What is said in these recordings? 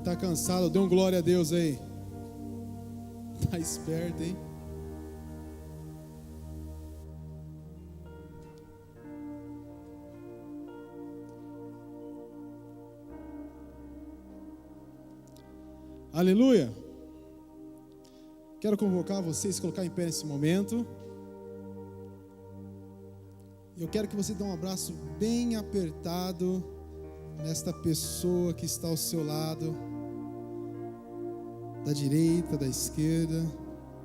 está cansado, dê um glória a Deus aí. Tá esperto, hein? Aleluia. Quero convocar vocês a colocar em pé nesse momento. Eu quero que você dê um abraço bem apertado nesta pessoa que está ao seu lado, da direita, da esquerda,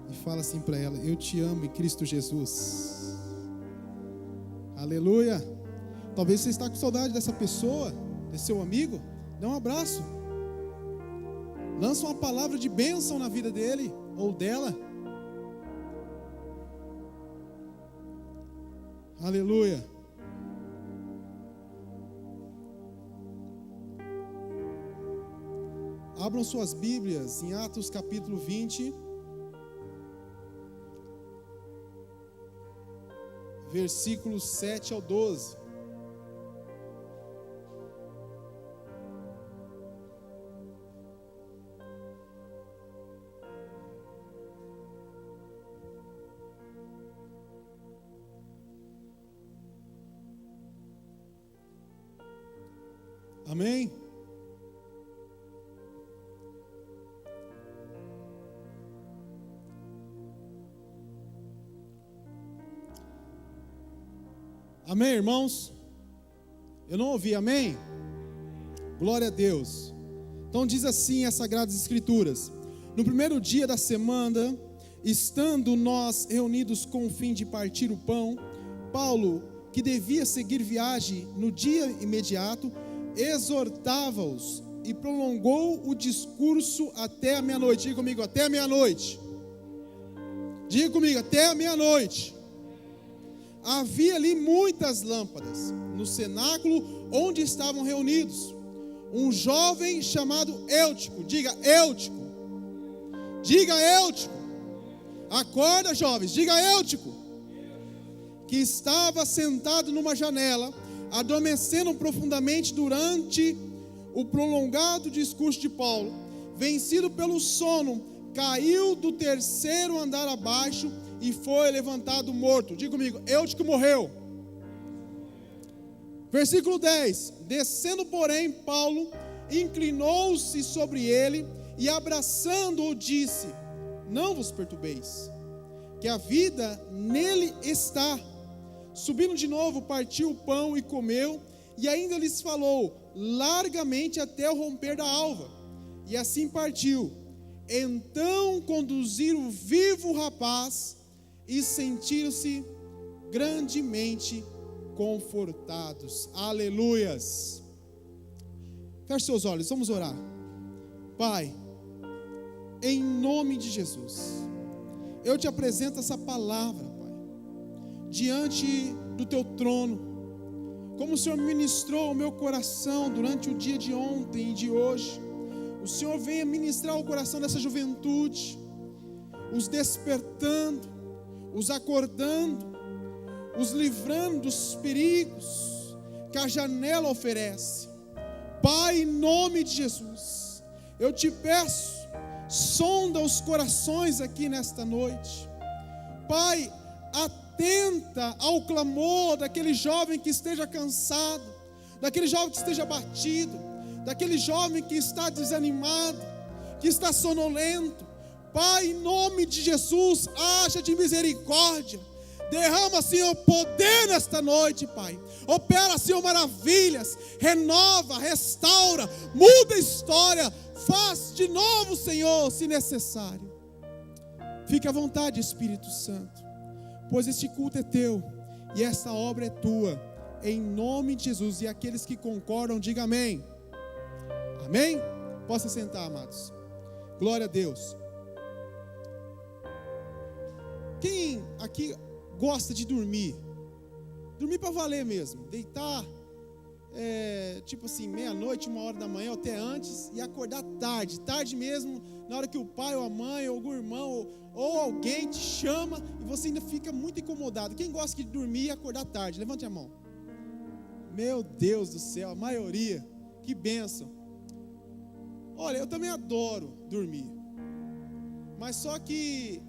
e fala assim para ela: eu te amo em Cristo Jesus. Aleluia. Talvez você está com saudade dessa pessoa, desse seu amigo. Dê um abraço. Lança uma palavra de bênção na vida dele ou dela. Aleluia. Abram suas Bíblias em Atos capítulo 20, versículos 7 ao 12. Amém? Amém, irmãos? Eu não ouvi, amém? Glória a Deus. Então diz assim as Sagradas Escrituras: no primeiro dia da semana, estando nós reunidos com o fim de partir o pão, Paulo, que devia seguir viagem no dia imediato, exortava-os e prolongou o discurso até a meia-noite. Diga comigo, até a meia-noite. Diga comigo, até a meia-noite. Havia ali muitas lâmpadas no cenáculo onde estavam reunidos. Um jovem chamado Eutico, diga Eutico. Diga Eutico. Acorda, jovens, diga Eutico. Que estava sentado numa janela, adormecendo profundamente durante o prolongado discurso de Paulo. Vencido pelo sono, caiu do terceiro andar abaixo e foi levantado morto. Diga comigo, Eutico morreu. Versículo 10. Descendo, porém, Paulo inclinou-se sobre ele e, abraçando-o, disse: não vos perturbeis, que a vida nele está. Subindo de novo, partiu o pão e comeu, e ainda lhes falou largamente até o romper da alva. E assim partiu. Então conduziram vivo o rapaz e sentiram-se grandemente confortados. Aleluias. Feche seus olhos, vamos orar. Pai, em nome de Jesus, eu te apresento essa palavra, diante do teu trono, como o Senhor ministrou ao meu coração durante o dia de ontem e de hoje. O Senhor venha ministrar o coração dessa juventude, os despertando, os acordando, os livrando dos perigos que a janela oferece. Pai, em nome de Jesus, eu te peço, sonda os corações aqui nesta noite. Pai, atenta ao clamor daquele jovem que esteja cansado, daquele jovem que esteja abatido, daquele jovem que está desanimado, que está sonolento. Pai, em nome de Jesus, haja de misericórdia. Derrama, Senhor, poder nesta noite, Pai. Opera, Senhor, maravilhas. Renova, restaura, muda a história. Faz de novo, Senhor, se necessário. Fique à vontade, Espírito Santo, pois este culto é teu e esta obra é tua, em nome de Jesus. E aqueles que concordam, diga amém. Amém? Possa sentar, amados. Glória a Deus. Quem aqui gosta de dormir? Dormir para valer mesmo. Deitar, tipo assim, meia-noite, 1h da manhã, ou até antes, e acordar tarde. Tarde mesmo, na hora que o pai, ou a mãe, ou algum irmão, ou alguém te chama, e você ainda fica muito incomodado. Quem gosta de dormir e acordar tarde? Levante a mão. Meu Deus do céu, a maioria. Que bênção. Olha, eu também adoro dormir. Mas só que,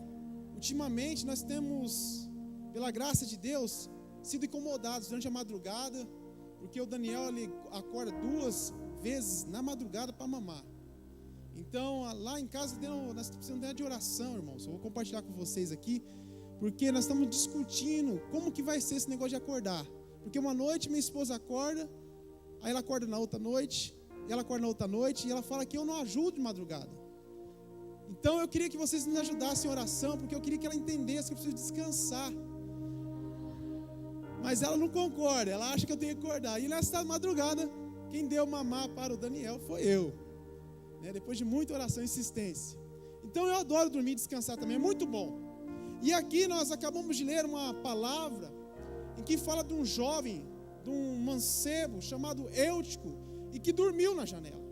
ultimamente, nós temos, pela graça de Deus, sido incomodados durante a madrugada, porque o Daniel, ele acorda 2 vezes na madrugada para mamar. Então, lá em casa, nós precisamos de oração, irmãos. Eu vou compartilhar com vocês aqui, porque nós estamos discutindo como que vai ser esse negócio de acordar. Porque uma noite minha esposa acorda, aí ela acorda na outra noite, e ela acorda na outra noite, e ela fala que eu não ajudo de madrugada. Então eu queria que vocês me ajudassem em oração, porque eu queria que ela entendesse que eu preciso descansar. Mas ela não concorda, ela acha que eu tenho que acordar. E nessa madrugada, quem deu mamar para o Daniel foi eu, né? Depois de muita oração e insistência. Então eu adoro dormir e descansar também, é muito bom. E aqui nós acabamos de ler uma palavra em que fala de um jovem, de um mancebo chamado Eutico, e que dormiu na janela.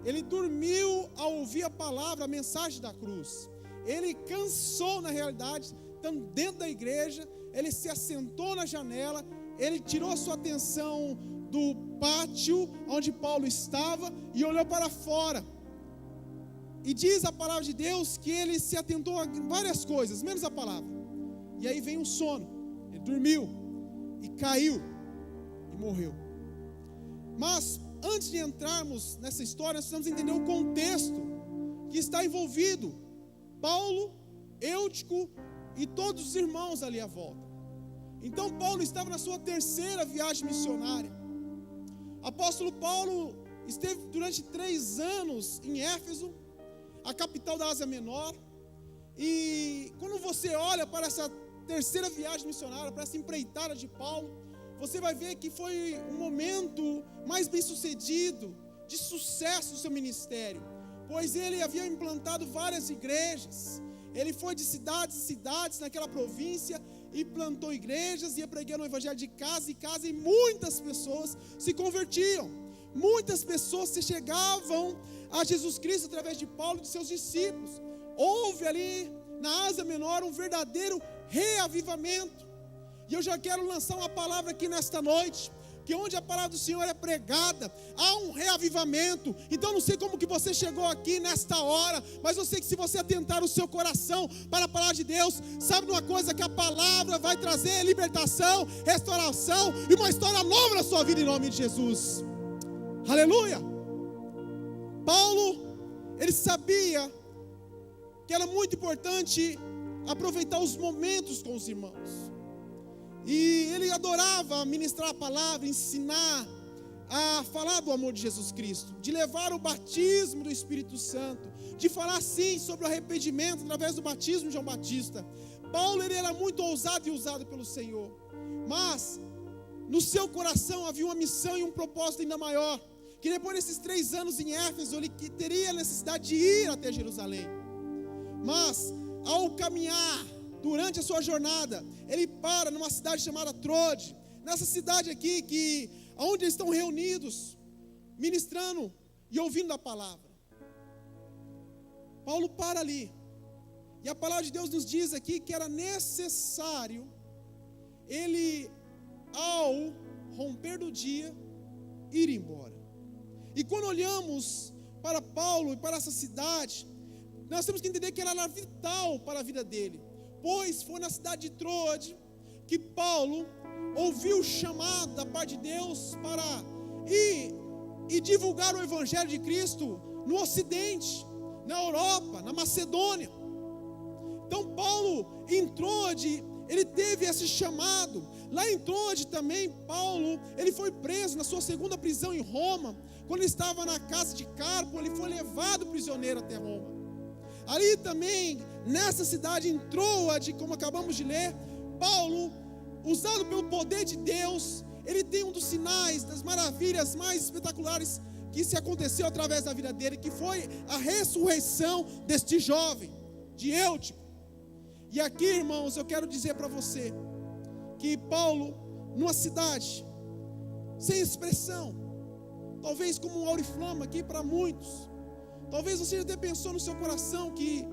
Ele dormiu ao ouvir a palavra, a mensagem da cruz. Ele cansou, na realidade, estando dentro da igreja, ele se assentou na janela, ele tirou sua atenção do pátio onde Paulo estava e olhou para fora. E diz a palavra de Deus que ele se atentou a várias coisas, menos a palavra. E aí vem um sono, ele dormiu e caiu e morreu. Mas antes de entrarmos nessa história, nós precisamos entender o contexto que está envolvido. Paulo, Eutico e todos os irmãos ali à volta. Então Paulo estava na sua 3ª viagem missionária. Apóstolo Paulo esteve durante 3 anos em Éfeso, a capital da Ásia Menor. E quando você olha para essa 3ª viagem missionária, para essa empreitada de Paulo, você vai ver que foi um momento mais bem sucedido, de sucesso no seu ministério, pois ele havia implantado várias igrejas. Ele foi de cidades em cidades naquela província e plantou igrejas, ia pregando o evangelho de casa em casa, e muitas pessoas se convertiam. Muitas pessoas se chegavam a Jesus Cristo através de Paulo e de seus discípulos. Houve ali na Ásia Menor um verdadeiro reavivamento. E eu já quero lançar uma palavra aqui nesta noite, que onde a palavra do Senhor é pregada, há um reavivamento. Então não sei como que você chegou aqui nesta hora, mas eu sei que se você atentar o seu coração para a palavra de Deus, sabe de uma coisa, que a palavra vai trazer libertação, restauração e uma história nova na sua vida, em nome de Jesus. Aleluia. Paulo, ele sabia que era muito importante aproveitar os momentos com os irmãos. E ele adorava ministrar a palavra, ensinar a falar do amor de Jesus Cristo, de levar o batismo do Espírito Santo, de falar sim sobre o arrependimento através do batismo de João Batista. Paulo, ele era muito ousado e usado pelo Senhor, mas no seu coração havia uma missão e um propósito ainda maior, que depois desses 3 anos em Éfeso, ele teria a necessidade de ir até Jerusalém. Mas ao caminhar, durante a sua jornada, ele para numa cidade chamada Trode. Nessa cidade aqui, onde eles estão reunidos, ministrando e ouvindo a palavra. Paulo para ali. E a palavra de Deus nos diz aqui que era necessário ele, ao romper do dia, ir embora. E quando olhamos para Paulo e para essa cidade, nós temos que entender que ela era vital para a vida dele. Pois foi na cidade de Trode que Paulo ouviu o chamado da parte de Deus para ir e divulgar o evangelho de Cristo no Ocidente, na Europa, na Macedônia. Então Paulo em Trode, ele teve esse chamado. Lá em Trode também, Paulo, ele foi preso na sua 2ª prisão em Roma. Quando ele estava na casa de Carpo, ele foi levado prisioneiro até Roma. Ali também, nessa cidade, em Troade, como acabamos de ler, Paulo, usado pelo poder de Deus, ele tem um dos sinais, das maravilhas mais espetaculares que se aconteceu através da vida dele, que foi a ressurreição deste jovem, de Eutico. E aqui, irmãos, eu quero dizer para você, que Paulo, numa cidade, sem expressão, talvez como um auriflama aqui para muitos, talvez você até pensou no seu coração que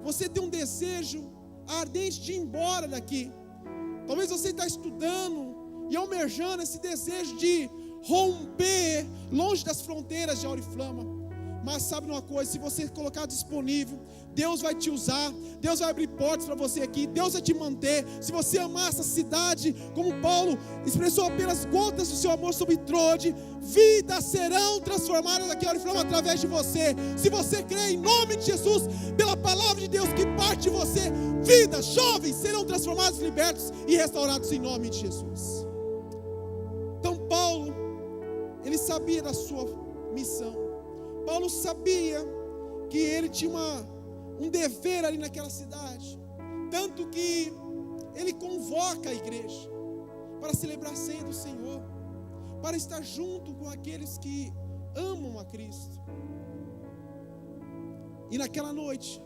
você tem um desejo ardente de ir embora daqui. Talvez você está estudando e almejando esse desejo de romper longe das fronteiras de Auriflama. Mas sabe uma coisa, se você colocar disponível, Deus vai te usar, Deus vai abrir portas para você aqui, Deus vai te manter. Se você amar essa cidade, como Paulo expressou pelas gotas do seu amor sobre Trode, vidas serão transformadas aqui através de você. Se você crê em nome de Jesus, pela palavra de Deus que parte de você, vidas, jovens serão transformados, libertos e restaurados em nome de Jesus. Então Paulo, ele sabia da sua missão. Paulo sabia que ele tinha um dever ali naquela cidade, tanto que ele convoca a igreja para celebrar a ceia do Senhor, para estar junto com aqueles que amam a Cristo. E naquela noite,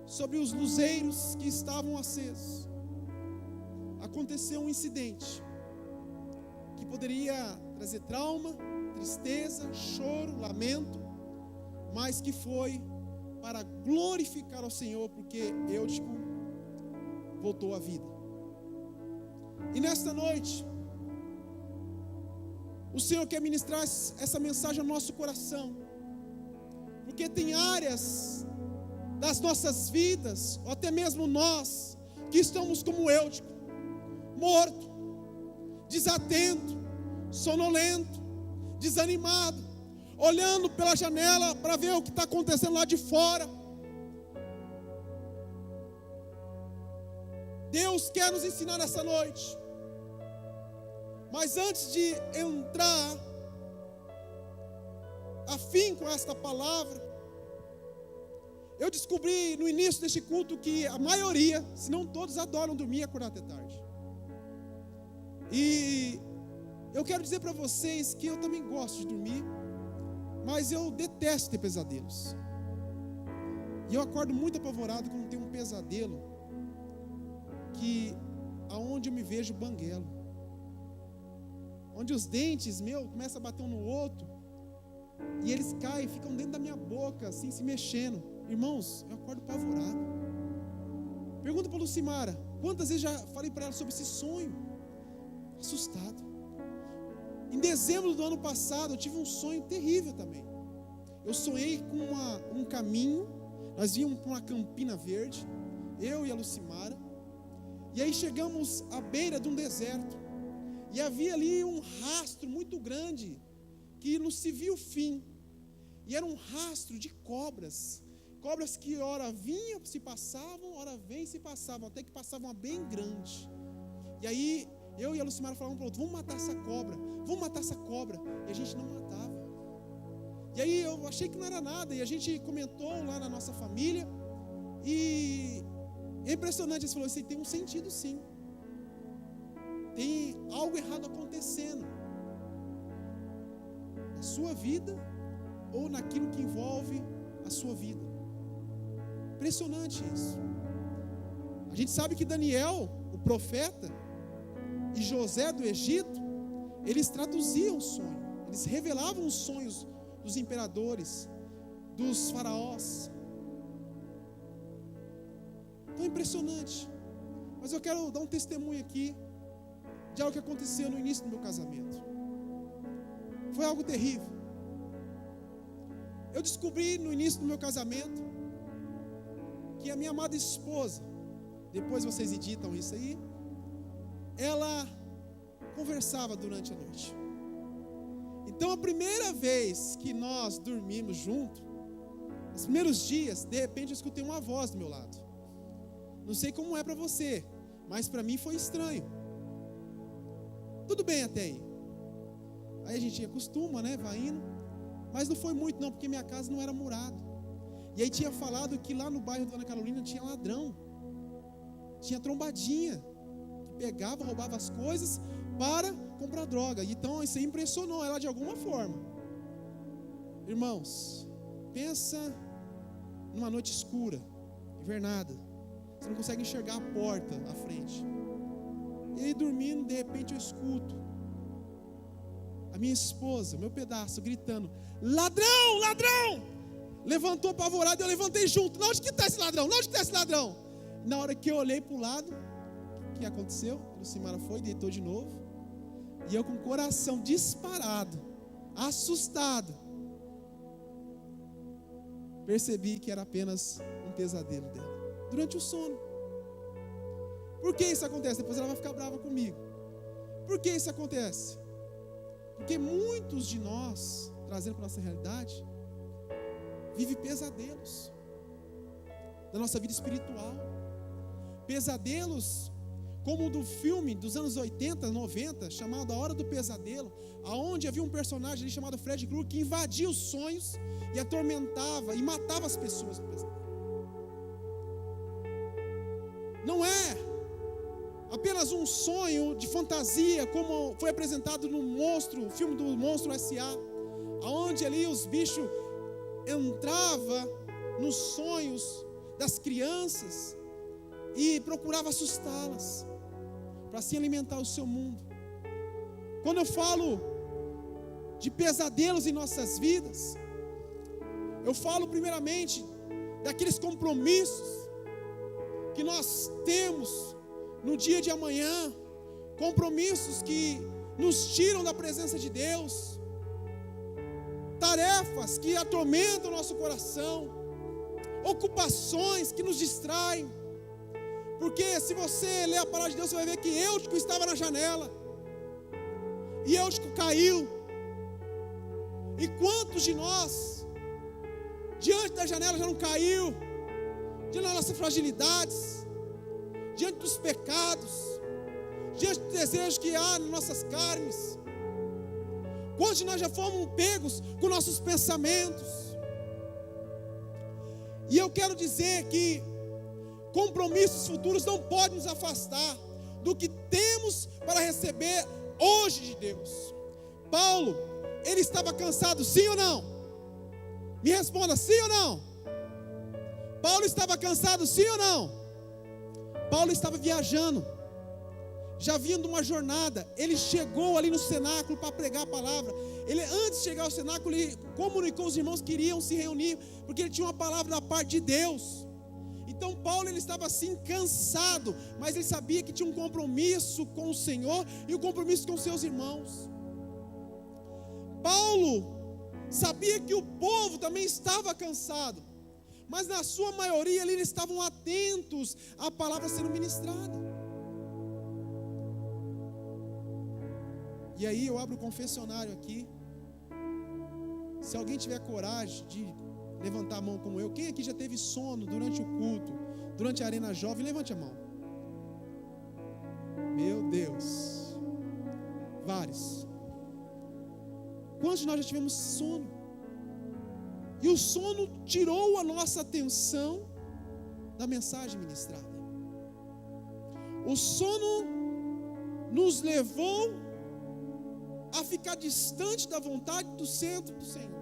sobre os luzeiros que estavam acesos, aconteceu um incidente que poderia trazer trauma, tristeza, choro, lamento, mas que foi para glorificar ao Senhor, porque Eutico voltou à vida. E nesta noite, o Senhor quer ministrar essa mensagem ao nosso coração, porque tem áreas das nossas vidas, ou até mesmo nós, que estamos como Eutico, morto, desatento, sonolento, desanimado, olhando pela janela para ver o que está acontecendo lá de fora. Deus quer nos ensinar nessa noite. Mas antes de entrar a fim com esta palavra, eu descobri no início deste culto que a maioria, se não todos, adoram dormir e acordar até tarde. E eu quero dizer para vocês que eu também gosto de dormir, mas eu detesto ter pesadelos. E eu acordo muito apavorado quando tem um pesadelo que aonde eu me vejo banguelo, onde os dentes começam a bater um no outro e eles caem, ficam dentro da minha boca assim, se mexendo. Irmãos, eu acordo apavorado. Pergunta para a Lucimara, quantas vezes já falei para ela sobre esse sonho? Assustado. Em dezembro do ano passado, eu tive um sonho terrível também. Eu sonhei com um caminho, nós íamos para uma campina verde, eu e a Lucimara, e aí chegamos à beira de um deserto, e havia ali um rastro muito grande, que não se via o fim, e era um rastro de cobras que ora vinham, se passavam, ora vêm, se passavam, até que passavam uma bem grande. E aí, eu e a Lucimara falavam para o outro, vamos matar essa cobra, e a gente não matava. E aí eu achei que não era nada, e a gente comentou lá na nossa família, e é impressionante, eles falaram, isso tem um sentido sim, tem algo errado acontecendo na sua vida, ou naquilo que envolve a sua vida. Impressionante isso. A gente sabe que Daniel, o profeta, e José do Egito, eles traduziam o sonho, eles revelavam os sonhos dos imperadores, dos faraós. Então é impressionante. Mas eu quero dar um testemunho aqui de algo que aconteceu no início do meu casamento. Foi algo terrível. Eu descobri no início do meu casamento que a minha amada esposa, depois vocês editam isso aí, ela conversava durante a noite. Então a primeira vez que nós dormimos juntos, nos primeiros dias, de repente eu escutei uma voz do meu lado. Não sei como é para você, mas para mim foi estranho. Tudo bem até aí. Aí a gente acostuma, né, vai indo. Mas não foi muito não, porque minha casa não era murada. E aí tinha falado que lá no bairro da Ana Carolina tinha ladrão. Tinha trombadinha, que pegava, roubava as coisas para comprar droga. Então isso aí impressionou ela de alguma forma. Irmãos, pensa numa noite escura, invernada. Você não consegue enxergar a porta à frente. E aí dormindo, de repente eu escuto a minha esposa, meu pedaço, gritando, ladrão, ladrão! Levantou apavorado, eu levantei junto. Onde que está esse ladrão? Onde que está esse ladrão? Na hora que eu olhei para o lado, o que aconteceu? A Lucimara foi, deitou de novo. E eu com o coração disparado, assustado. percebi que era apenas um pesadelo dela, durante o sono. Por que isso acontece? Depois ela vai ficar brava comigo. Por que isso acontece? Porque muitos de nós, trazendo para a nossa realidade, vivem pesadelos da nossa vida espiritual. Pesadelos como o do filme dos anos 80, 90, chamado A Hora do Pesadelo, aonde havia um personagem ali chamado Fred Krueger que invadia os sonhos e atormentava e matava as pessoas no pesadelo. Não é apenas um sonho de fantasia, como foi apresentado no filme do Monstro S.A., aonde ali os bichos entravam nos sonhos das crianças e procurava assustá-las, para assim alimentar o seu mundo. Quando eu falo de pesadelos em nossas vidas, eu falo primeiramente daqueles compromissos que nós temos no dia de amanhã, compromissos que nos tiram da presença de Deus, tarefas que atormentam o nosso coração, ocupações que nos distraem. Porque se você ler a palavra de Deus, você vai ver que Eutico estava na janela, e Eutico caiu. E quantos de nós, diante da janela, já não caiu, diante das nossas fragilidades, diante dos pecados, diante dos desejos que há nas nossas carnes? Quantos de nós já fomos pegos com nossos pensamentos? E eu quero dizer que compromissos futuros não podem nos afastar do que temos para receber hoje de Deus. Paulo, ele estava cansado, sim ou não? Me responda, sim ou não? Paulo estava cansado, sim ou não? Paulo estava viajando, já vindo uma jornada. Ele chegou ali no cenáculo para pregar a palavra. Ele, antes de chegar ao cenáculo, ele comunicou os irmãos que iriam se reunir, porque ele tinha uma palavra da parte de Deus. Então Paulo, ele estava assim cansado, mas ele sabia que tinha um compromisso com o Senhor e um compromisso com seus irmãos. Paulo sabia que o povo também estava cansado, mas na sua maioria ali eles estavam atentos à palavra sendo ministrada. E aí eu abro o confessionário aqui. Se alguém tiver coragem de levantar a mão como eu, quem aqui já teve sono durante o culto, durante a Arena Jovem? Levante a mão. Meu Deus, vários. Quantos de nós já tivemos sono? E o sono tirou a nossa atenção da mensagem ministrada. O sono nos levou a ficar distante da vontade do centro do Senhor.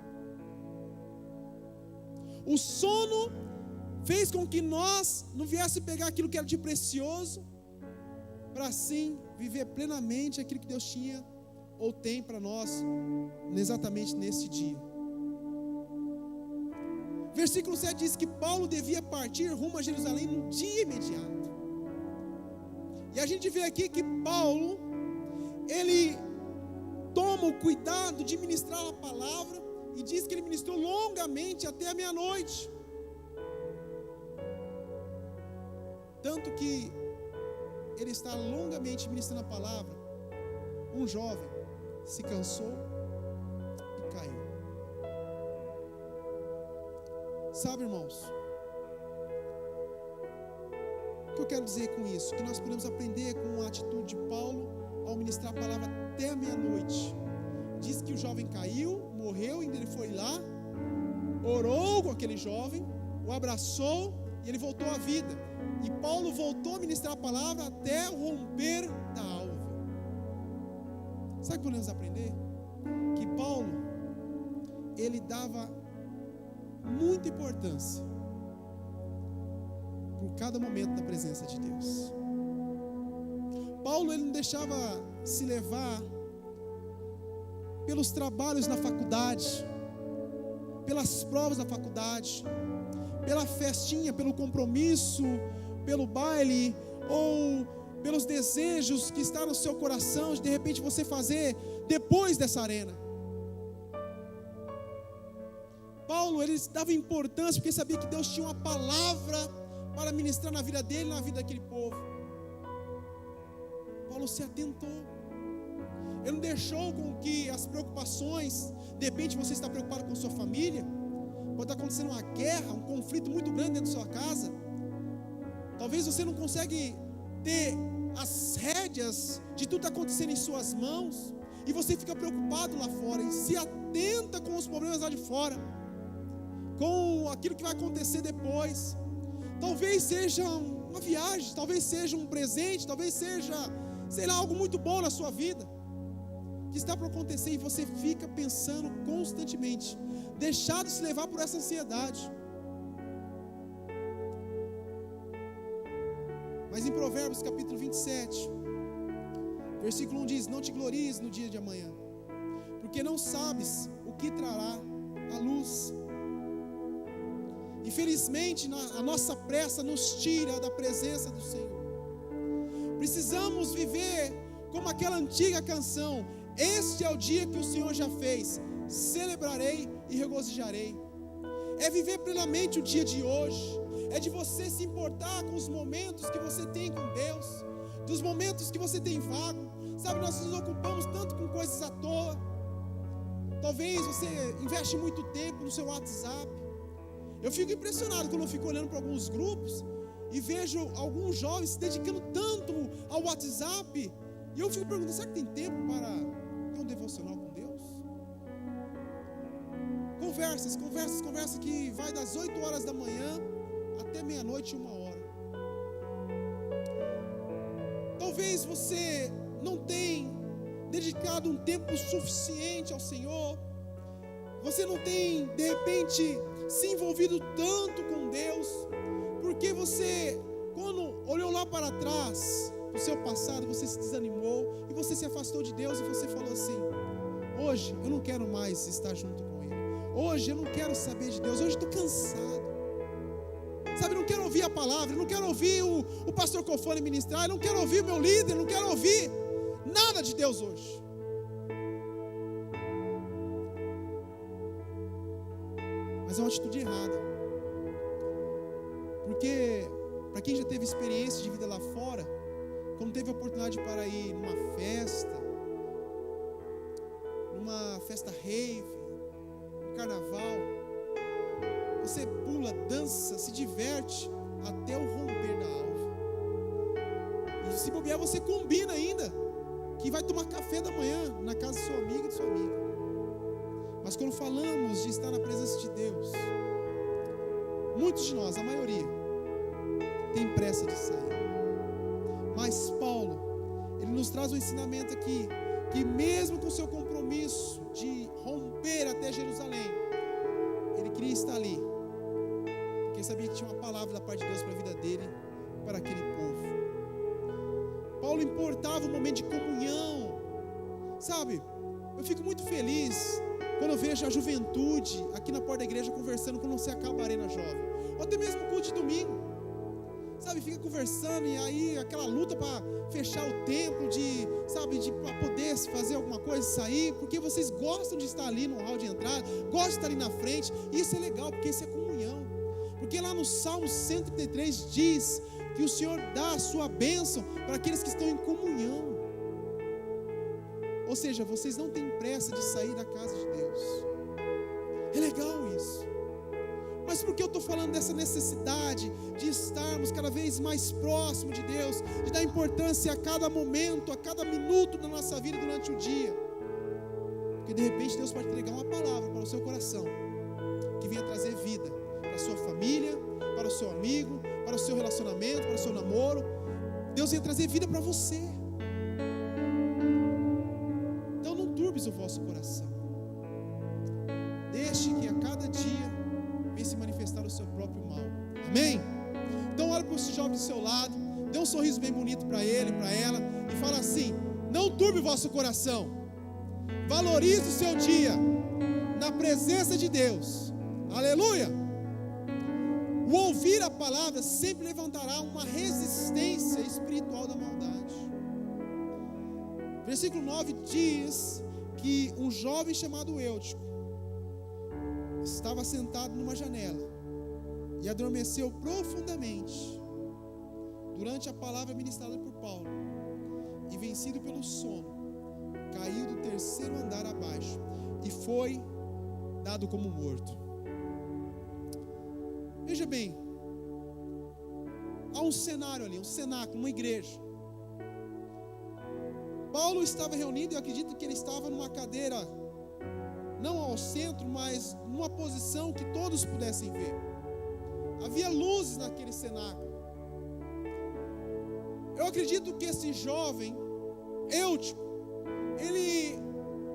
O sono fez com que nós não viesse pegar aquilo que era de precioso, para assim viver plenamente aquilo que Deus tinha ou tem para nós, exatamente nesse dia. Versículo 7 diz que Paulo devia partir rumo a Jerusalém no dia imediato. E a gente vê aqui que Paulo, ele toma o cuidado de ministrar a palavra, e diz que ele ministrou longamente até a meia-noite. Tanto que ele está longamente ministrando a palavra, um jovem se cansou e caiu. Sabe, irmãos, o que eu quero dizer com isso? Que nós podemos aprender com a atitude de Paulo ao ministrar a palavra até a meia-noite. Diz que o jovem caiu, morreu, e ele foi lá, orou com aquele jovem, o abraçou e ele voltou à vida. E Paulo voltou a ministrar a palavra até o romper da alva. Sabe o que podemos aprender? Que Paulo, ele dava muita importância por cada momento da presença de Deus. Paulo, ele não deixava se levar pelos trabalhos na faculdade, pelas provas da faculdade, pela festinha, pelo compromisso, pelo baile, ou pelos desejos que estão no seu coração, de repente você fazer depois dessa arena. Paulo, ele dava importância porque sabia que Deus tinha uma palavra para ministrar na vida dele e na vida daquele povo. Paulo se atentou. Ele não deixou com que as preocupações, de repente você está preocupado com sua família, pode estar acontecendo uma guerra, um conflito muito grande dentro da sua casa. Talvez você não consegue ter as rédeas de tudo que está acontecendo em suas mãos, e você fica preocupado lá fora, e se atenta com os problemas lá de fora, com aquilo que vai acontecer depois. Talvez seja uma viagem, talvez seja um presente, talvez seja, sei lá, algo muito bom na sua vida, que está para acontecer, e você fica pensando constantemente, deixado de se levar por essa ansiedade. Mas em Provérbios capítulo 27, versículo 1 diz: não te glories no dia de amanhã, porque não sabes o que trará a luz. Infelizmente, a nossa pressa nos tira da presença do Senhor. Precisamos viver como aquela antiga canção: este é o dia que o Senhor já fez, celebrarei e regozijarei. É viver plenamente o dia de hoje, é de você se importar com os momentos que você tem com Deus, dos momentos que você tem vago. Sabe, nós nos ocupamos tanto com coisas à toa. Talvez você investe muito tempo no seu WhatsApp. Eu fico impressionado quando eu fico olhando para alguns grupos e vejo alguns jovens se dedicando tanto ao WhatsApp, e eu fico perguntando: será que tem tempo para ter um devocional com Deus? Conversas que vai das 8 horas da manhã até meia-noite, 1 hora. Talvez você não tenha dedicado um tempo suficiente ao Senhor. Você não tem, de repente, se envolvido tanto com Deus, porque você, quando olhou lá para trás, no seu passado, você se desanimou, e você se afastou de Deus, e você falou assim: hoje eu não quero mais estar junto com Ele, hoje eu não quero saber de Deus, hoje eu estou cansado. Sabe, eu não quero ouvir a palavra, eu não quero ouvir o pastor Cofone ministrar, eu não quero ouvir o meu líder, eu não quero ouvir nada de Deus hoje. Mas é uma atitude errada, porque para quem já teve experiência de vida lá fora, quando teve a oportunidade para ir numa festa rave, no carnaval, você pula, dança, se diverte até o romper da alva, e se bobear você combina ainda que vai tomar café da manhã na casa do seu amigo e de sua amiga. Mas quando falamos de estar na presença de Deus, muitos de nós, a maioria, tem pressa de sair. Mas Paulo, ele nos traz um ensinamento aqui, que mesmo com o seu compromisso de romper até Jerusalém, ele queria estar ali, porque sabia que tinha uma palavra da parte de Deus para a vida dele, para aquele povo. Paulo importava o momento de comunhão. Sabe, eu fico muito feliz quando eu vejo a juventude aqui na porta da igreja conversando quando você acaba a Arena Jovem, ou até mesmo culto de domingo. Sabe, fica conversando, e aí aquela luta para fechar o templo, para poder fazer alguma coisa, sair, porque vocês gostam de estar ali no hall de entrada, gostam de estar ali na frente, e isso é legal, porque isso é comunhão. Porque lá no Salmo 133 diz que o Senhor dá a sua bênção para aqueles que estão em comunhão. Ou seja, vocês não têm pressa de sair da casa de Deus. É legal isso. Mas por que eu estou falando dessa necessidade de estarmos cada vez mais próximos de Deus, de dar importância a cada momento, a cada minuto da nossa vida durante o dia? Porque de repente Deus pode entregar uma palavra para o seu coração, que venha trazer vida para a sua família, para o seu amigo, para o seu relacionamento, para o seu namoro. Deus venha trazer vida para você. Então não turbes o vosso coração. Deixe que a cada dia se manifestar o seu próprio mal. Amém? Então olha para esse jovem do seu lado, dê um sorriso bem bonito para ele, para ela, e fala assim: não turbe o vosso coração, valorize o seu dia na presença de Deus. Aleluia! O ouvir a palavra sempre levantará uma resistência espiritual da maldade. Versículo 9 diz que um jovem chamado Eutico estava sentado numa janela e adormeceu profundamente durante a palavra ministrada por Paulo, e vencido pelo sono, caiu do terceiro andar abaixo e foi dado como morto. Veja bem, há um cenário ali, um cenáculo, uma igreja. Paulo estava reunido, e eu acredito que ele estava numa cadeira, não ao centro, mas numa posição que todos pudessem ver. Havia luzes naquele cenáculo. Eu acredito que esse jovem, Eutico, ele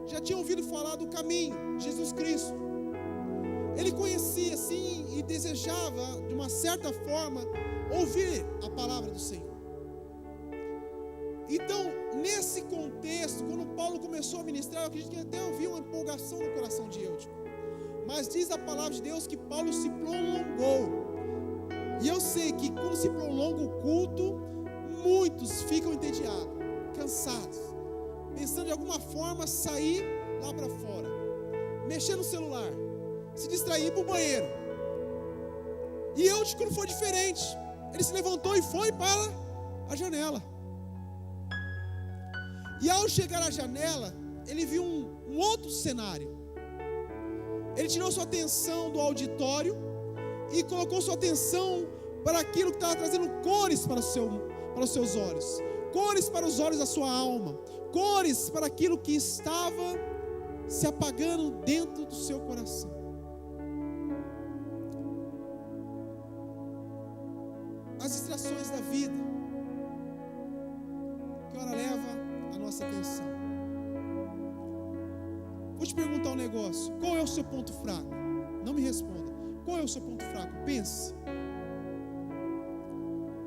já tinha ouvido falar do caminho, Jesus Cristo. Ele conhecia, sim, e desejava, de uma certa forma, ouvir a palavra do Senhor. Então, nesse contexto, quando Paulo começou a ministrar, eu acredito que até ouviu uma empolgação no coração de Eutico. Mas diz a palavra de Deus que Paulo se prolongou. E eu sei que quando se prolonga o culto, muitos ficam entediados, cansados, pensando de alguma forma sair lá para fora, mexer no celular, se distrair, ir para o banheiro. E Eutico não foi diferente. Ele se levantou e foi para a janela. E ao chegar à janela, ele viu um outro cenário. Ele tirou sua atenção do auditório e colocou sua atenção para aquilo que estava trazendo cores para os seus olhos, cores para os olhos da sua alma, cores para aquilo que estava se apagando dentro do seu coração. As distrações da vida, que hora leva a nossa atenção. Vou te perguntar um negócio: qual é o seu ponto fraco? Não me responda. Qual é o seu ponto fraco? Pense.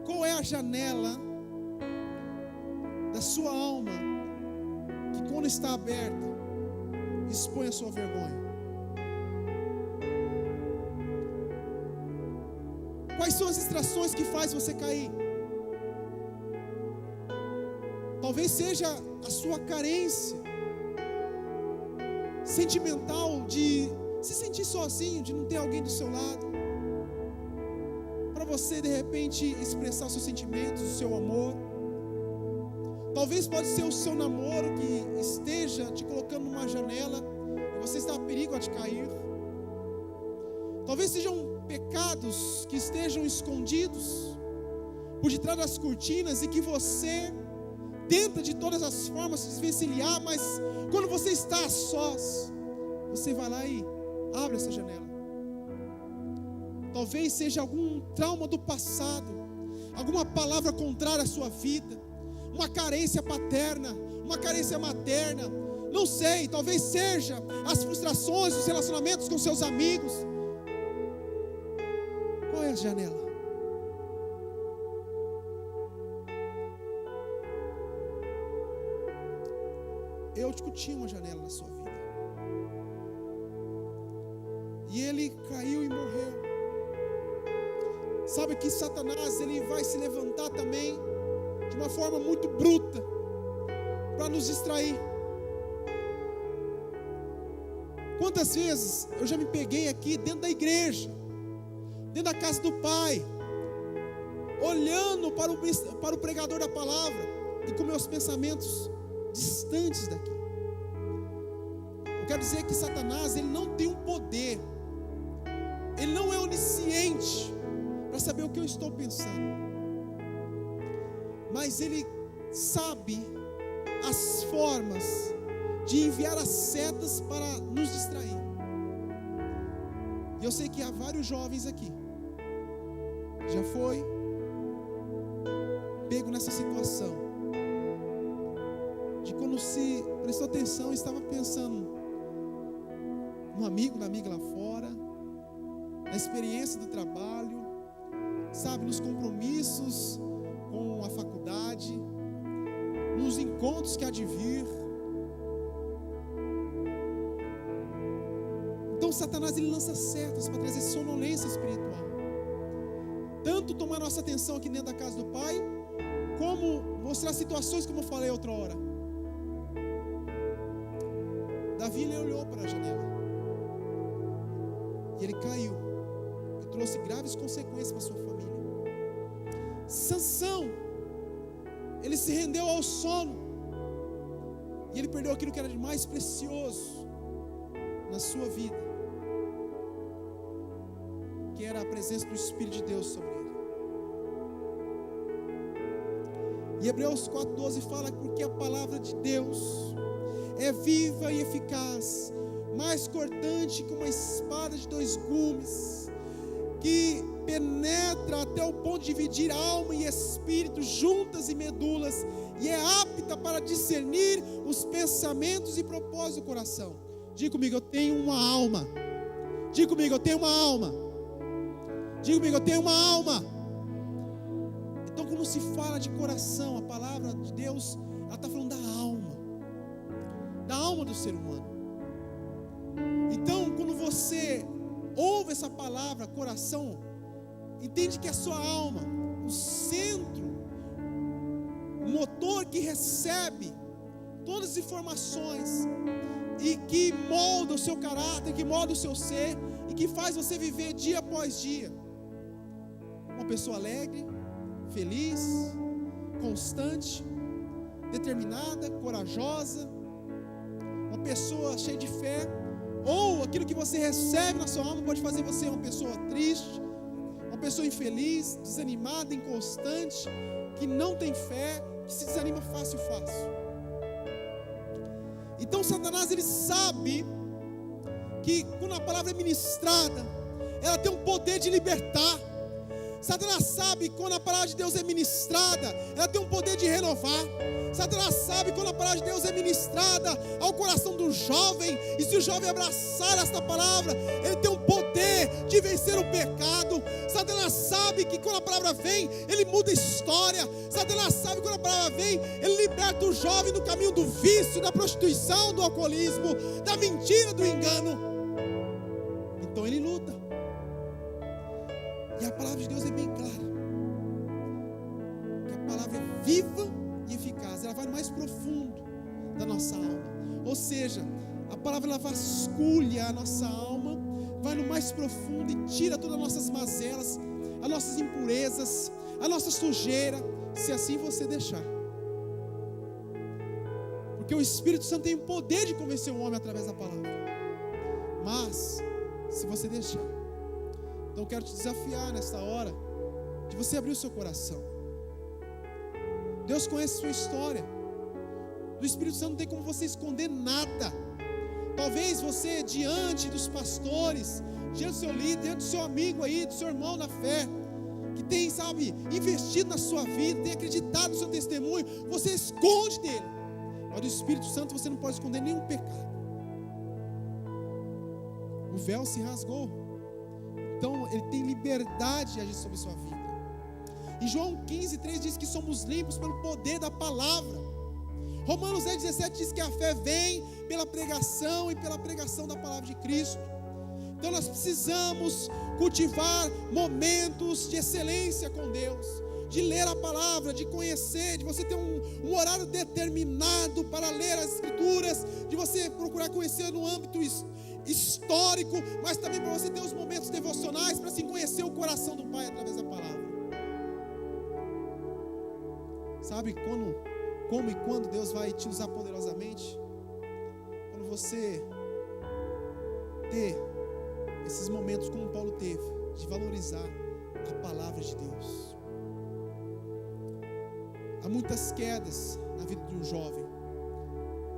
Qual é a janela da sua alma que, quando está aberta, expõe a sua vergonha? Quais são as distrações que faz você cair? Talvez seja a sua carência sentimental de se sentir sozinho, de não ter alguém do seu lado, para você de repente expressar os seus sentimentos, o seu amor. Talvez pode ser o seu namoro que esteja te colocando numa janela e você está a perigo de cair. Talvez sejam pecados que estejam escondidos por detrás das cortinas e que você tenta de todas as formas se desvencilhar, mas quando você está a sós, você vai lá e abre essa janela. Talvez seja algum trauma do passado, alguma palavra contrária à sua vida, uma carência paterna, uma carência materna, não sei, talvez seja as frustrações, os relacionamentos com seus amigos. Qual é a janela? Eutico tinha uma janela na sua vida, e ele caiu e morreu. Sabe que Satanás, ele vai se levantar também de uma forma muito bruta para nos distrair. Quantas vezes eu já me peguei aqui dentro da igreja, dentro da casa do Pai, olhando para o pregador da palavra e com meus pensamentos distantes daqui. Eu quero dizer que Satanás, ele não tem um poder, ele não é onisciente para saber o que eu estou pensando, mas ele sabe as formas de enviar as setas para nos distrair. E eu sei que há vários jovens aqui já foi pego nessa situação de quando se prestou atenção, estava pensando no amigo, na amiga lá fora, na experiência do trabalho, sabe, nos compromissos com a faculdade, nos encontros que há de vir. Então Satanás, ele lança setas para trazer sonolência espiritual, tanto tomar nossa atenção aqui dentro da casa do Pai, como mostrar situações, como eu falei outra hora. Davi, ele olhou para a janela, ele caiu e trouxe graves consequências para sua família. Sansão, ele se rendeu ao sono e ele perdeu aquilo que era de mais precioso na sua vida, que era a presença do Espírito de Deus sobre ele. E Hebreus 4:12 fala: porque a palavra de Deus é viva e eficaz, mais cortante que uma espada de 2 gumes, que penetra até o ponto de dividir alma e espírito, juntas e medulas, e é apta para discernir os pensamentos e propósitos do coração. Diga comigo: eu tenho uma alma. Diga comigo: eu tenho uma alma. Diga comigo: eu tenho uma alma. Então, quando se fala de coração, a palavra de Deus, ela está falando da alma do ser humano. Então, quando você ouve essa palavra, coração, entende que é a sua alma, o centro, o motor que recebe todas as informações e que molda o seu caráter, que molda o seu ser e que faz você viver dia após dia. Uma pessoa alegre, feliz, constante, determinada, corajosa, uma pessoa cheia de fé. Ou aquilo que você recebe na sua alma pode fazer você uma pessoa triste, uma pessoa infeliz, desanimada, inconstante, que não tem fé, que se desanima fácil. Então Satanás, ele sabe que quando a palavra é ministrada, ela tem um poder de libertar. Satanás sabe que quando a palavra de Deus é ministrada, ela tem um poder de renovar. Satanás sabe que quando a palavra de Deus é ministrada ao coração do jovem, e se o jovem abraçar esta palavra, ele tem um poder de vencer o pecado. Satanás sabe que quando a palavra vem, ele muda a história. Satanás sabe que quando a palavra vem, ele liberta o jovem do caminho do vício, da prostituição, do alcoolismo, da mentira, do engano. Então ele luta. E a palavra de Deus é bem clara, que a palavra é viva e eficaz, ela vai no mais profundo da nossa alma. Ou seja, a palavra, ela vasculha a nossa alma, vai no mais profundo e tira todas as nossas mazelas, as nossas impurezas, a nossa sujeira, se assim você deixar. Porque o Espírito Santo tem o poder de convencer o homem através da palavra. Mas, se você deixar. Então eu quero te desafiar nesta hora, de você abrir o seu coração. Deus conhece a sua história. Do Espírito Santo não tem como você esconder nada. Talvez você, diante dos pastores, diante do seu líder, diante do seu amigo aí, do seu irmão na fé, que tem, investido na sua vida, tem acreditado no seu testemunho, você esconde dele. Mas do Espírito Santo você não pode esconder nenhum pecado. O véu se rasgou. Então ele tem liberdade de agir sobre a sua vida. Em João 15:3 diz que somos limpos pelo poder da palavra. Romanos 10:17 diz que a fé vem pela pregação e pela pregação da palavra de Cristo. Então nós precisamos cultivar momentos de excelência com Deus, de ler a palavra, de conhecer, de você ter um horário determinado para ler as Escrituras, de você procurar conhecer no âmbito histórico, mas também para você ter os momentos devocionais, para assim conhecer o coração do Pai através da palavra. Sabe como e quando Deus vai te usar poderosamente? Quando você ter esses momentos como Paulo teve, de valorizar a palavra de Deus. Há muitas quedas na vida de um jovem,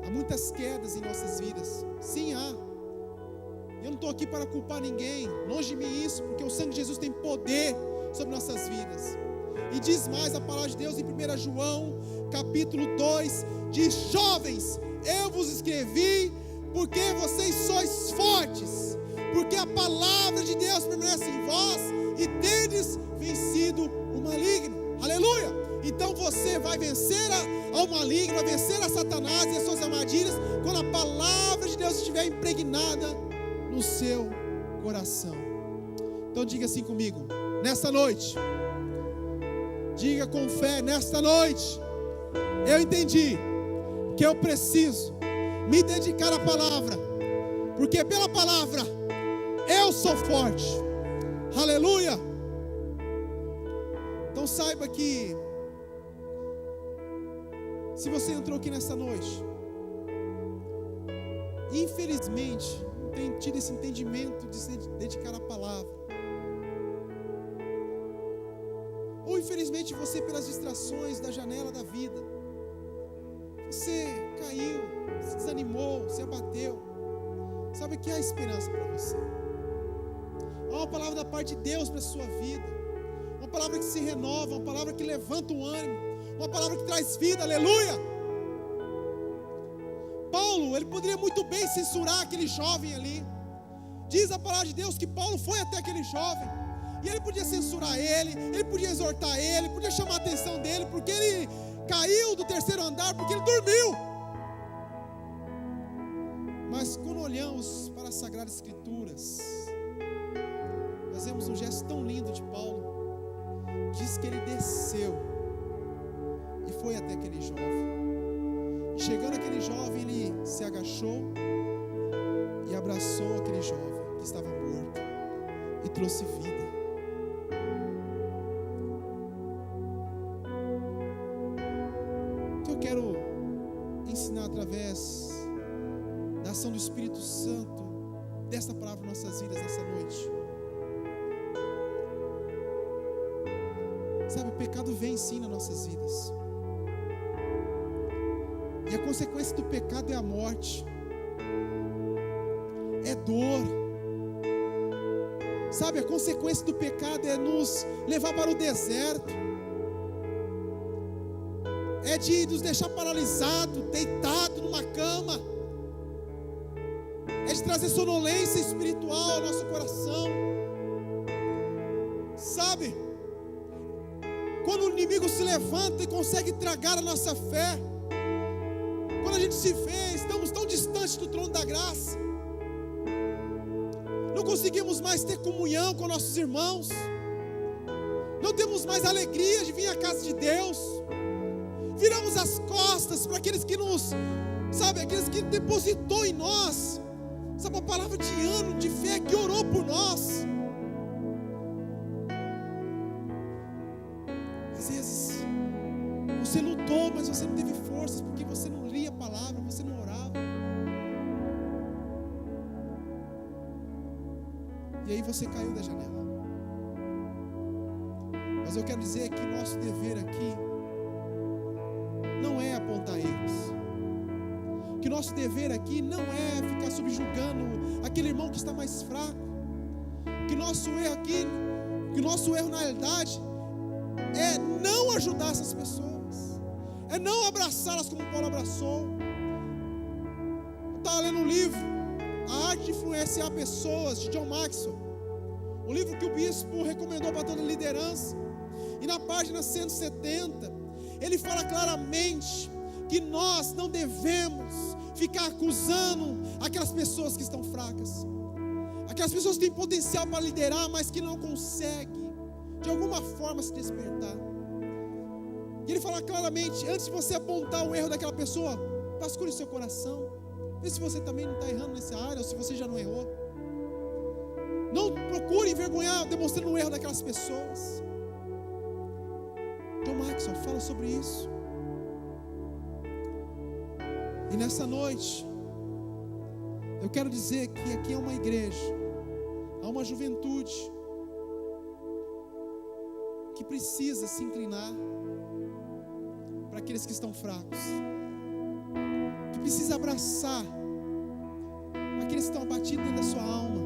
há muitas quedas em nossas vidas. Sim, há. Eu não estou aqui para culpar ninguém, longe de mim isso, porque o sangue de Jesus tem poder sobre nossas vidas. E diz mais a palavra de Deus em 1 João capítulo 2, diz: jovens, eu vos escrevi porque vocês sois fortes, porque a palavra de Deus permanece em vós e tendes vencido o maligno. Aleluia! Então você vai vencer ao maligno, vai vencer a Satanás e as suas armadilhas, quando a palavra de Deus estiver impregnada no seu coração. Então diga assim comigo, nesta noite, diga com fé, nesta noite, eu entendi que eu preciso me dedicar à palavra, porque pela palavra Eu sou forte. Aleluia. Então saiba que se você entrou aqui nessa noite, infelizmente não tem tido esse entendimento de se dedicar à palavra, ou infelizmente você, pelas distrações da janela da vida, você caiu, se desanimou, se abateu. Sabe que há esperança para você. Há uma palavra da parte de Deus para a sua vida, uma palavra que se renova, uma palavra que levanta o ânimo, uma palavra que traz vida. Aleluia. Paulo, ele poderia muito bem censurar aquele jovem ali. Diz a palavra de Deus que Paulo foi até aquele jovem, e ele podia censurar ele podia exortar ele, podia chamar a atenção dele, porque ele caiu do terceiro andar, porque ele dormiu. Mas quando olhamos para as Sagradas Escrituras, nós vemos um gesto tão lindo de Paulo. Diz que ele desceu e foi até aquele jovem. E chegando aquele jovem, ele se agachou e abraçou aquele jovem que estava morto e trouxe vida. O que eu quero ensinar através da ação do Espírito Santo desta palavra em nossas vidas nessa noite? Sabe, o pecado vem sim nas nossas vidas, e a consequência do pecado é a morte, é dor. Sabe, a consequência do pecado é nos levar para o deserto, é de nos deixar paralisado, deitado numa cama, é de trazer sonolência espiritual ao nosso coração. Sabe, quando o inimigo se levanta e consegue tragar a nossa fé, quando a gente se vê, estamos tão distantes do trono da graça, não conseguimos mais ter comunhão com nossos irmãos, não temos mais alegria de vir à casa de Deus, viramos as costas para aqueles que nos, sabe, aqueles que depositou em nós, sabe, a palavra de ânimo, de fé, que orou por nós. Às vezes você lutou, mas você não teve forças, porque você não lia a palavra, você não orava. E aí você caiu da janela. Mas eu quero dizer que nosso dever aqui não é apontar erros, que nosso dever aqui não é ficar subjugando aquele irmão que está mais fraco, que nosso erro aqui, que nosso erro na realidade é não ajudar essas pessoas, é não abraçá-las como Paulo abraçou. Eu estava lendo um livro, A Arte de Influenciar Pessoas, de John Maxwell, um livro que o bispo recomendou para toda a liderança, e na página 170, ele fala claramente que nós não devemos ficar acusando aquelas pessoas que estão fracas, aquelas pessoas que têm potencial para liderar, mas que não conseguem de alguma forma se despertar. E ele fala claramente: antes de você apontar o erro daquela pessoa, vasculhe seu coração, vê se você também não está errando nessa área, ou se você já não errou. Não procure envergonhar demonstrando o erro daquelas pessoas. John Maxwell fala sobre isso. E nessa noite, eu quero dizer que aqui é uma igreja, há uma juventude que precisa se inclinar para aqueles que estão fracos, que precisa abraçar aqueles que estão abatidos dentro da sua alma,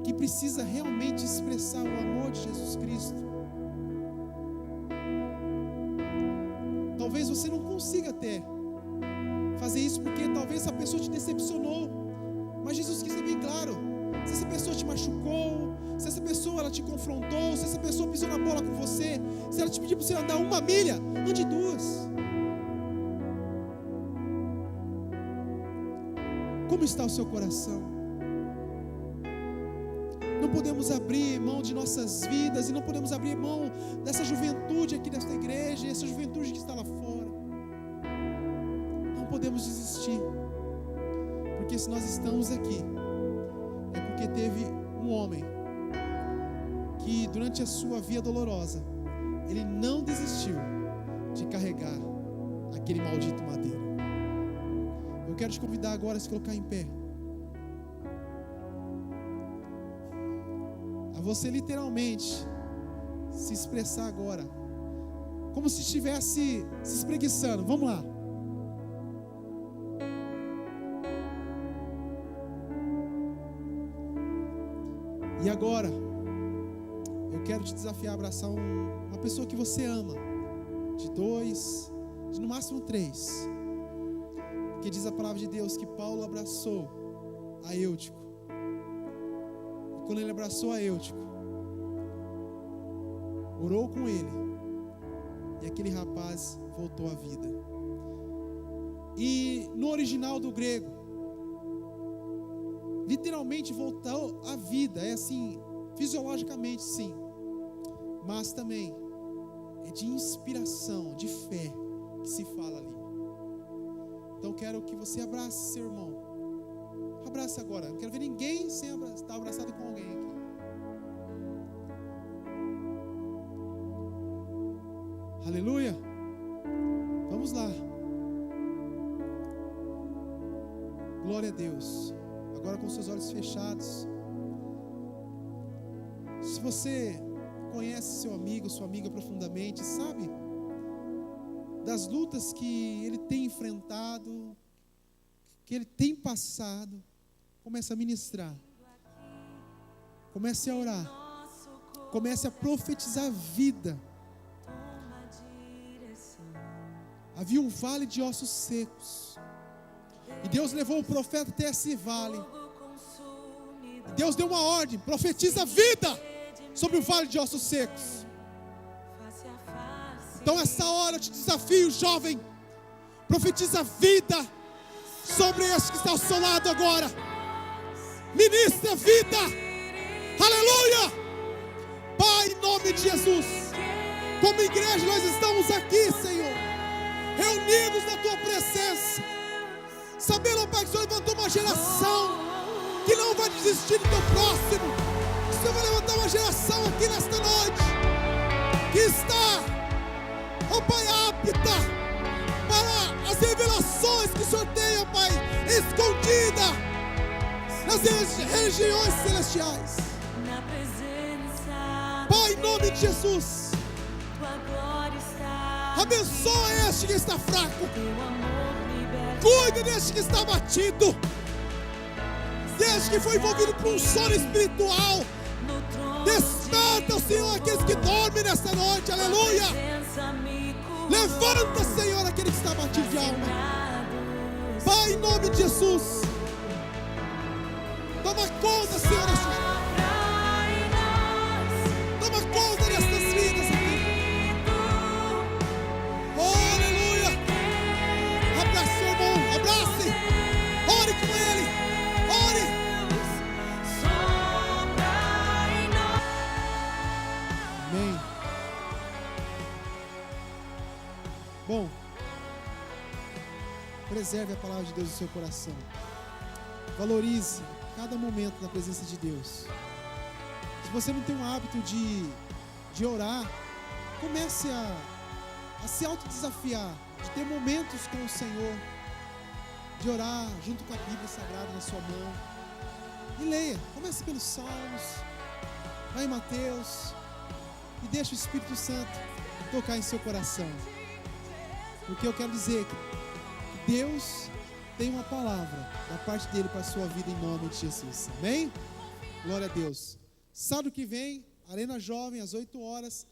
que precisa realmente expressar o amor de Jesus Cristo. Talvez você não consiga fazer isso, porque talvez essa pessoa te decepcionou, mas Jesus quis ser bem claro: se essa pessoa te machucou, se essa pessoa ela te confrontou, se essa pessoa pisou na bola com você, se ela te pediu para você andar 1 milha, ande 2. Como está o seu coração? Não podemos abrir mão de nossas vidas, e não podemos abrir mão dessa juventude aqui desta igreja, e essa juventude que está lá fora. Não podemos desistir, porque se nós estamos aqui, é Porque teve um homem que durante a sua via dolorosa, ele não desistiu de carregar aquele maldito madeiro. Eu quero te convidar agora a se colocar em pé. A você literalmente se expressar agora, como se estivesse se espreguiçando. Vamos lá. E agora, eu quero te desafiar a abraçar uma pessoa que você ama, de 2, de no máximo 3, porque diz a palavra de Deus que Paulo abraçou a Eutico, e quando ele abraçou a Eutico, orou com ele, e aquele rapaz voltou à vida. E no original do grego, literalmente voltou à vida, é assim, fisiologicamente sim, mas também é de inspiração, de fé que se fala ali. Então quero que você abrace seu irmão. Abrace agora. Eu não quero ver ninguém sem estar abraçado com alguém aqui. Aleluia. Vamos lá. Glória a Deus. Agora com seus olhos fechados. Se você conhece seu amigo, sua amiga profundamente, sabe das lutas que ele tem enfrentado, que ele tem passado, comece a ministrar, comece a orar, comece a profetizar vida. Havia um vale de ossos secos, e Deus levou o profeta até esse vale. Deus deu uma ordem: profetiza vida sobre o vale de ossos secos. Então essa hora eu te desafio, jovem, profetiza vida sobre esse que está ao seu lado agora. Ministra vida. Aleluia. Pai, em nome de Jesus, como igreja nós estamos aqui, Senhor, reunidos na tua presença, sabendo, Pai, que o Senhor levantou uma geração que não vai desistir do teu próximo. O Senhor vai levantar uma geração aqui nesta noite que está, ó Pai, apta para as revelações que o Senhor tem, ó Pai, escondida nas regiões celestiais. Pai, em nome de Jesus, abençoa este que está fraco, cuida deste que está abatido, deste que foi envolvido por um sono espiritual. Desperta, Senhor, aqueles que dormem nesta noite. Aleluia. Levanta, Senhor, aquele que está abatido de alma. Pai, em nome de Jesus, toma conta, Senhor, toma conta destas vidas aqui. Oh, aleluia. Abraça seu irmão, abrace, ore com ele, ore. Amém. Bom, preserve a palavra de Deus no seu coração. Valorize cada momento na presença de Deus. Se você não tem um hábito de orar, comece a se autodesafiar, de ter momentos com o Senhor, de orar junto com a Bíblia Sagrada na sua mão. E leia, comece pelos Salmos, vai em Mateus, e deixe o Espírito Santo tocar em seu coração. Porque eu quero dizer que Deus tem uma palavra da parte dele para a sua vida em nome de Jesus. Amém? Glória a Deus. Sábado que vem, Arena Jovem, às 8 horas.